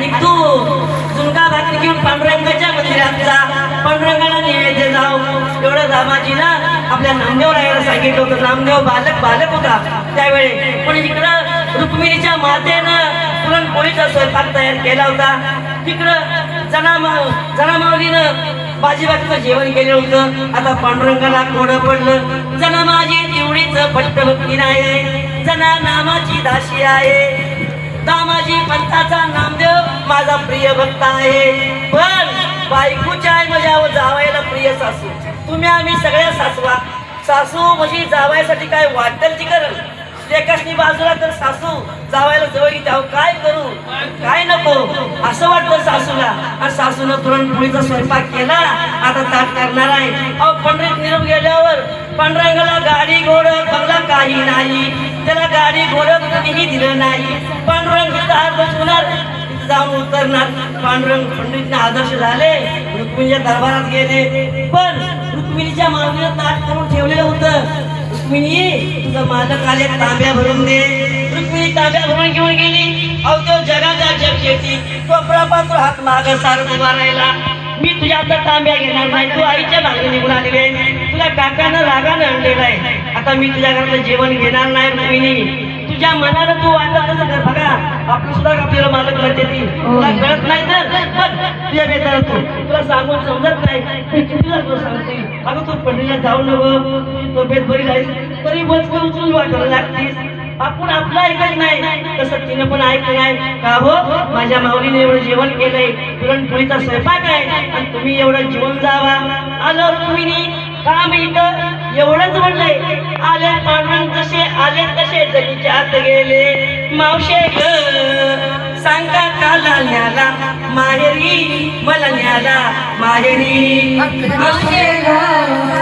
आणि तू झुणका भाकरी घेऊन पांडुरंगाच्या मंदिरात जा, पांडुरंगाला नैवेद्य जाऊ. एवढं रामाजीनं आपल्या नामदेव रायाला सांगितलं होतं. नामदेव बालक होता त्यावेळी. पण इकडं रुक्मिणीच्या मातेनं पुरणपोळीचा स्वयंपाक तयार केला होता. तिकडं जनामाऊलीनं बाजीबाजीचं जेवण केलं होतं. आता पांडुरंगाला कोडं पडलं. जना माझी तेवढीच भक्ती नाही, जना नामाची दाशी आहे. दामाजी पंथाचा नामदेव माझा प्रिय भक्त आहे. पण बायकोच्या आहे माझ्या जावायला प्रिय सासू. तुम्ही आम्ही सगळ्या सासवा. सासू म्हणजे जावायसाठी काय वाटेल ती करल. एकाचनी बाजूला तर सासू जावायला जवळ घेते. काय करू काय नको असं वाटतं सासूला. आणि सासूनं पुरणपोळीचा स्वयंपाक केला. आता ताट करणार आहे. अहो पंढरीत निरोप गेल्यावर पांडुरंगाला गाडी घोडं बंगला काही नाही. त्याला गाडी घोडं कुणीही दिलं नाही. पांडुरंग ताट बसवणार जाऊन उतरणार. पांडुरंग पंडितने आदर्श झाले. रुक्मिणीच्या दरबारात गेले. पण रुक्मिणीच्या मागणीला ताट करून ठेवलेलं होतं. रुक्मिणी तुझं मालक आले तांब्या भरून दे. रुक्मिणी तांब्या भरून घेऊन गेली. अहो तो जगाचा जग शेती कोपरापासून हात माग सारत उभा राहिला. मी तुझ्या आता तांब्या घेणार नाही. तू आईच्या मागे निघून आलेले. तुला काकानं रागानं आणलेला आहे. आता मी तुझ्या घरातलं जेवण घेणार नाही. रुक्मिणी तुझ्या मनानं तू वाटत तसं कर. बघा आपली सुद्धा आपल्याला मालक म्हणते ती तुला कळत नाही तर पण तुझ्या बेतार तू तुला सांगून समजत नाही. तुला तुला सांगते अगं तू पंढरीला जाऊ नको. तुझी तब्येत बरी राहील तरी बचकं उचलून वाटायला लागतीस. आपण आपलं ऐकत नाही तसं तिनं पण ऐकलं नाही. का हो माझ्या माऊलीने एवढं जेवण केलंय. पुरणपोळीचा स्वयंपाक आहे आणि तुम्ही एवढं जेवण जावा. आलं रुक्मिणी काम इथं एवढंच म्हणलंय. आले पांडुरंग जसे आले तसे जगीच्या आत गेले. मावशे ग सांगा काला न्याला माहेरी मला न्याला माहेरी. मावशे ग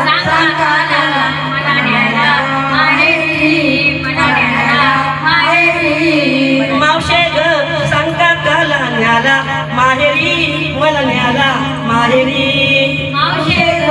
सांगा काला मला न्याला माहेरी मला न्याला माहेरी. मावशे ग सांगा काला न्याला माहेरी मला न्याला माहेरी. मावशे ग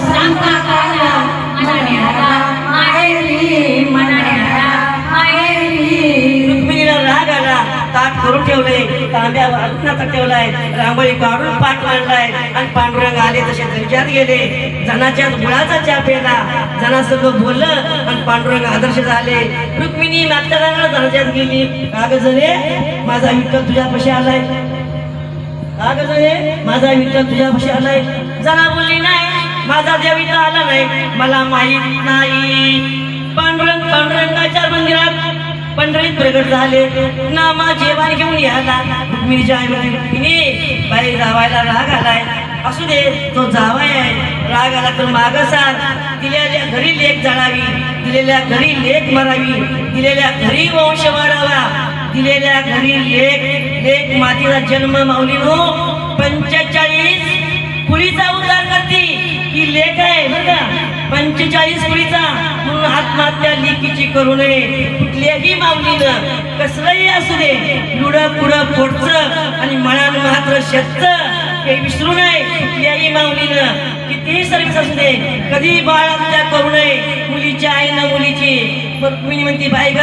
सांगा काला मला न्याला माहेरी मला न्याला माहेरी. रुक्मिणीला राग आला. ताट करून ठेवलंय. तांब्या वाटणाचा ठेवलाय. रांगोळी काढून पाठ मांडलाय. आणि पांडुरंग आले तसे त्यांच्यात गेले. जनाच्या मुळाचा चहा पेला. जना सगळं बोललं आणि पांडुरंग आदर्श झाले. रुक्मिणी मागच्या रांगाला जनाच्यात गेली. अगं जणे माझा विठ्ठल तुझ्यापाशी आलाय. अगं जणे माझा विठ्ठल तुझ्यापाशी आलाय. जना बोलली नाही माझा देव इथं आला नाही. मला माहित नाही. पांडुरंगाच्या मंदिरात पंढरीत प्रगट झाले. नामा जेवण घेऊन याला. रुक्मिणीच्या आई रुक्मिणी बाई जावायला राग आलाय. असू दे तो जावाय आहे. राग आला तर मागं सार. दिलेल्या घरी लेक जाळावी. दिलेल्या घरी लेक मरावी. दिलेल्या घरी वंश वाढावा. दिलेल्या घरी लेक मातीचा जन्म माऊलीनो 45 कुळीचा उद्धार करते. ही लेख आहे बरं का. 45 कुळीचा म्हणून आत्महत्या लेकीची करू नये. कुठल्याही माऊलीनं कसलंही असू दे लुडं पुढं पोटचं आणि मनान मात्र शेतचं हे विसरू नये. कुठल्याही माऊलीनं कितीही सर्विस असू दे कधी बाळ हत्या करू नये. मुलीच्या आईनं मुलीची रुक्मिणी म्हणती बाई ग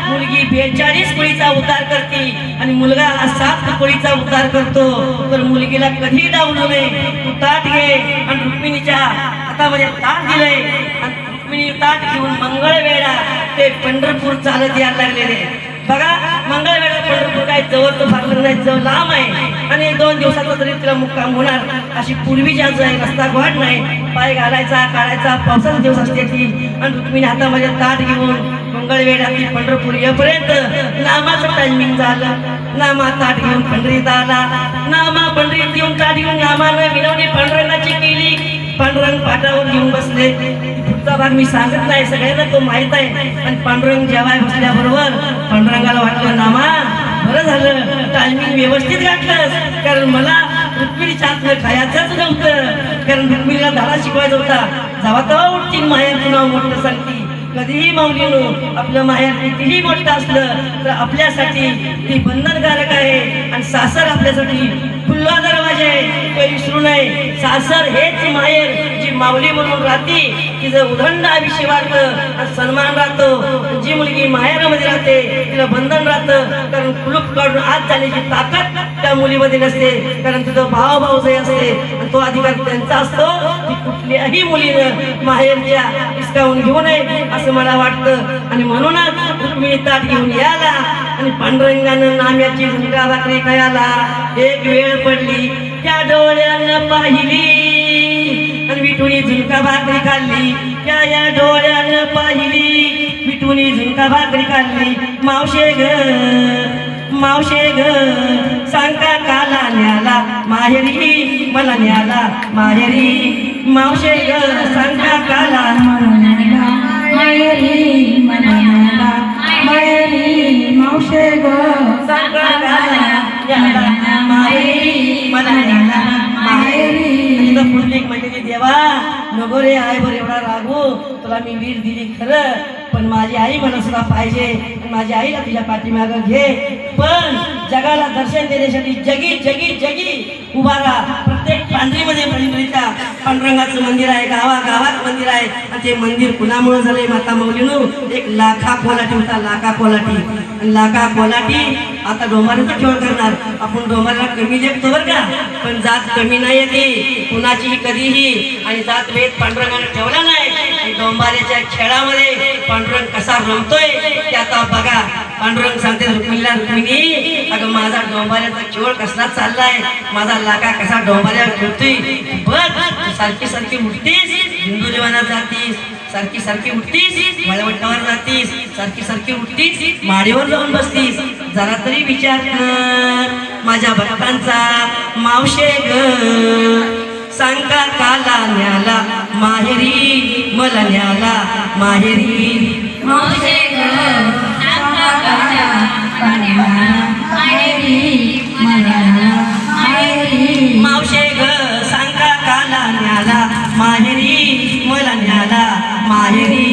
मुलगी 42 कुळीचा उद्धार करते आणि मुलगा हा 7 कुळीचा उद्धार करतो. तर मुलगीला कधी डावलू नये. तू ताट घे. आणि रुक्मिणीच्या हातामध्ये ताट दिलंय. आणि रुक्मिणी ताट घेऊन मंगळवेढा ते पंढरपूर चालत यायला लागलेले. बघा मंगळवेढा पंढरपूर काय जवळ तर फार नाही जवळ लांब आहे. आणि 2 दिवसाचा तरी तिला मुक्काम होणार. अशी पूर्वीच्या रस्ता घाट नाही. पाय घालायचा काढायचा पावसाचा दिवस असते ती. आणि रुक्मिणी हातामध्ये ताट घेऊन मंगळवेढा ती पंढरपूर येपर्यंत नामाचं टायमिंग झालं. नामा ताट घेऊन पंढरीत आला. नामा पंढरीत येऊन ताट घेऊन नामानं विनवणी पांडुरंगाची केली. पांडुरंग पाटावर घेऊन बसले. पुढचा भाग मी सांगत नाही सगळ्यांना तो माहित आहे. आणि पांडुरंग जेवाय बसल्याबरोबर पांडुरंगाला वाटलं नामा बरं झालं टायमिंग व्यवस्थित घातलंस. कारण मला रुक्मिणीच्या हातनं खायचंच नव्हतं. कारण रुक्मिणीला धडा शिकवायचा होता. जेव्हा तेव्हा उठतील माहेर तुला मोठं सांगती. कधीही माऊलीनो आपलं माहेर कितीही मोठं असलं तर आपल्यासाठी ती बंधनकारक आहे. आणि सासर आपल्यासाठी खुल्ला दरवाजा आहे. ते विसरू नये. सासर हेच माहेर जी माऊली म्हणून राहते. तिचं उदंड आयुष्य वाढतं. सन्मान राहतो. जी मुलगी माहेरामध्ये राहते तिला बंधन राहतं. कारण कुलूप काढून आत जाण्याची ताकद त्या मुलीमध्ये नसते, कारण तुझं भाव भाऊजाई असते आणि तो अधिकार त्यांचा असतो की कुठल्याही मुलीनं माहेरच्या हिसकावून घेऊ नये असं मला वाटतं. आणि म्हणूनच रुक्मिणी ताट घेऊन याला आणि पांडुरंगानं नाम्याची झुणका भाकरी खायला. एक वेळ पडली त्या डोळ्यानं पाहिली आणि विठुनी झुणका भाकरी खाल्ली. त्या या डोळ्यानं पाहिली विठुनी झुणका भाकरी खाल्ली. मावशे ग सांगा काला न्याला माहेरी मला न्याला माहेरी. मावशे ग सांगा काला माहेरी मनाला माहेरी मावशे ग सांगा काला न्याला माहेरी मला न्याला माहेरी. तिथं पुढली म्हणजे देवा नको रे आई बरं एवढा रागू, तुला मी वीर दिली खरं, पण माझी आई मला सुद्धा पाहिजे आणि माझ्या आईला तुझ्या पाठीमागं घे. पण जगाला दर्शन देण्यासाठी जगी जगी जगी उभा राहा. प्रत्येक पांढरीमध्ये पंढरीच्या पांडुरंगाचं मंदिर आहे, गावागावात मंदिर आहे. आणि ते मंदिर कुणामुळे झालंय माता मौलीनो? एक लाखा कोलाटी होता, लाखा कोलाटी. आणि लाखा कोलाटी आता डोंबाऱ्याचा खेळ करणार. आपण डोंबाऱ्याला कमी लेखतो बरं का, पण जात कमी नाही येते कुणाचीही कधीही. आणि जात भेद पांडुरंगाने ठेवला नाही. आणि डोंबाऱ्याच्या खेळामध्ये पांडुरंग कसा रमतोय ते आता बघा. पांडुरंग सांगते रुक्मिणीला, रुक्मिणी अगं माझा डोंबाऱ्याचा खेळ कसला चाललाय, माझा लाका कसा डोंबाऱ्यावर खेळतोय बघ. सारखी सारखी उठतीस हिंदू जीवनात जातीस, सारखी सारखी उठतीस वळवटावर जातीस, सारखी सारखी उठतीस माडीवर जाऊन बसतीस. जरा तरी विचार कर माझ्या भक्तांचा. मावशे ग सांगा काला न्याला माहेरी मला न्याला माहेरी. मावशे ग सांगा काला माहेरी मनाला माहेरी. मावशे ग सांगा काला न्याला माहेरी मला न्याला माहेरी.